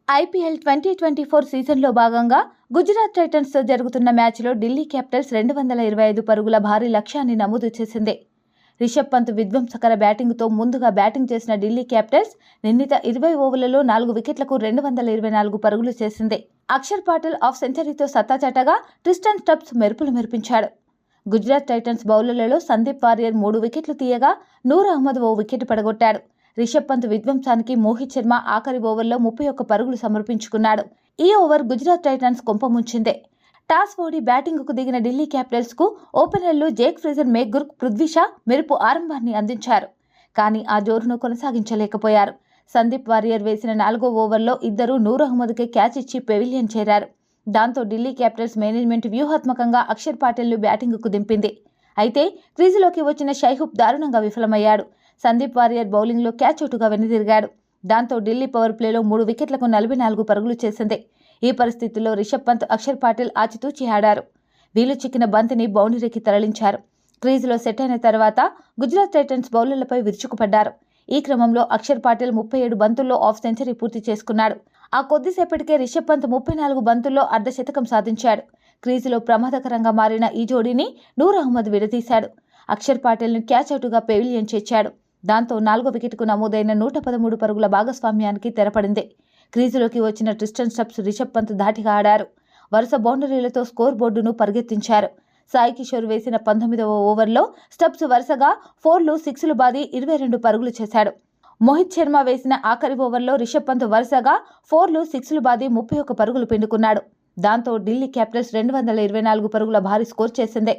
IPL 2024 సీజన్లో భాగంగా గుజరాత్ టైటన్స్తో జరుగుతున్న మ్యాచ్లో ఢిల్లీ క్యాపిటల్స్ 225 పరుగుల భారీ లక్ష్యాన్ని నమోదు చేసింది. రిషబ్ పంత్ విధ్వంసకర బ్యాటింగ్తో ముందుగా బ్యాటింగ్ చేసిన ఢిల్లీ క్యాపిటల్స్ నిర్ణీత 20 ఓవర్లలో 4 వికెట్లకు 224 పరుగులు చేసింది. అక్షర్ పాటిల్ హాఫ్ సెంచరీతో సత్తా చాటగా ట్రిస్టన్ స్టబ్స్ మెరుపులు మెరిపించాడు. గుజరాత్ టైటన్స్ బౌలర్లలో సందీప్ వారియర్ 3 వికెట్లు తీయగా నూర్ అహ్మద్ ఓ వికెట్ పడగొట్టాడు. రిషబ్ పంత్ విధ్వంసానికి మోహిత్ శర్మ ఆఖరి ఓవర్లో 31 పరుగులు సమర్పించుకున్నాడు. ఈ ఓవర్ గుజరాత్ టైటన్స్ కొంపముంచిందే. టాస్ ఓడి బ్యాటింగ్కు దిగిన ఢిల్లీ క్యాపిటల్స్కు ఓపెనర్లు జేక్ ఫ్రేజర్ మేగ్గుర్, పృథ్వీ షా మెరుపు ఆరంభాన్ని అందించారు. కానీ ఆ జోరును కొనసాగించలేకపోయారు. సందీప్ వారియర్ వేసిన 4వ ఓవర్లో ఇద్దరు నూర్ అహ్మద్కే క్యాచ్ ఇచ్చి పెవిలియన్ చేరారు. దాంతో ఢిల్లీ క్యాపిటల్స్ మేనేజ్మెంట్ వ్యూహాత్మకంగా అక్షర్ పాటిల్ను బ్యాటింగ్కు దింపింది. అయితే క్రీజులోకి వచ్చిన షైహుబ్ దారుణంగా విఫలమయ్యాడు. సందీప్ వారియర్ బౌలింగ్లో క్యాచ్ అవుటుగా వెనుదిరిగాడు. దాంతో ఢిల్లీ పవర్ ప్లేలో 3 వికెట్లకు 44 పరుగులు చేసింది. ఈ పరిస్థితుల్లో రిషబ్ పంత్, అక్షర్ పాటిల్ ఆచితూచి ఆడారు. వీలు చిక్కిన బంతిని బౌండరీకి తరలించారు. క్రీజులో సెట్ అయిన తర్వాత గుజరాత్ టైటన్స్ బౌలర్లపై విరుచుకుపడ్డారు. ఈ క్రమంలో అక్షర్ పాటిల్ 37 బంతుల్లో హాఫ్ సెంచరీ పూర్తి చేసుకున్నాడు. ఆ కొద్దిసేపటికే రిషబ్ పంత్ 34 బంతుల్లో అర్ధశతకం సాధించాడు. క్రీజులో ప్రమాదకరంగా మారిన ఈ జోడీని నూర్ అహ్మద్ విడదీశాడు. అక్షర్ పాటిల్ను క్యాచ్ అవుటుగా పెవిలియన్ చేర్చాడు. దాంతో 4వ వికెట్కు నమోదైన 113 పరుగుల భాగస్వామ్యానికి తెరపడింది. క్రీజులోకి వచ్చిన ట్రిస్టన్ స్టబ్స్ రిషబ్ పంత్ ధాటిగా ఆడారు. వరుస బౌండరీలతో స్కోర్ బోర్డును పరిగెత్తించారు. సాయి కిషోర్ వేసిన 19వ ఓవర్లో స్టబ్స్ వరుసగా 4లు, 6లు బాది 22 పరుగులు చేశాడు. మోహిత్ శర్మ వేసిన ఆఖరి ఓవర్లో రిషబ్ పంత్ వరుసగా 4లు, 6లు బాది 31 పరుగులు పిండుకున్నాడు. దాంతో ఢిల్లీ క్యాపిటల్స్ 224 పరుగుల భారీ స్కోర్ చేసింది.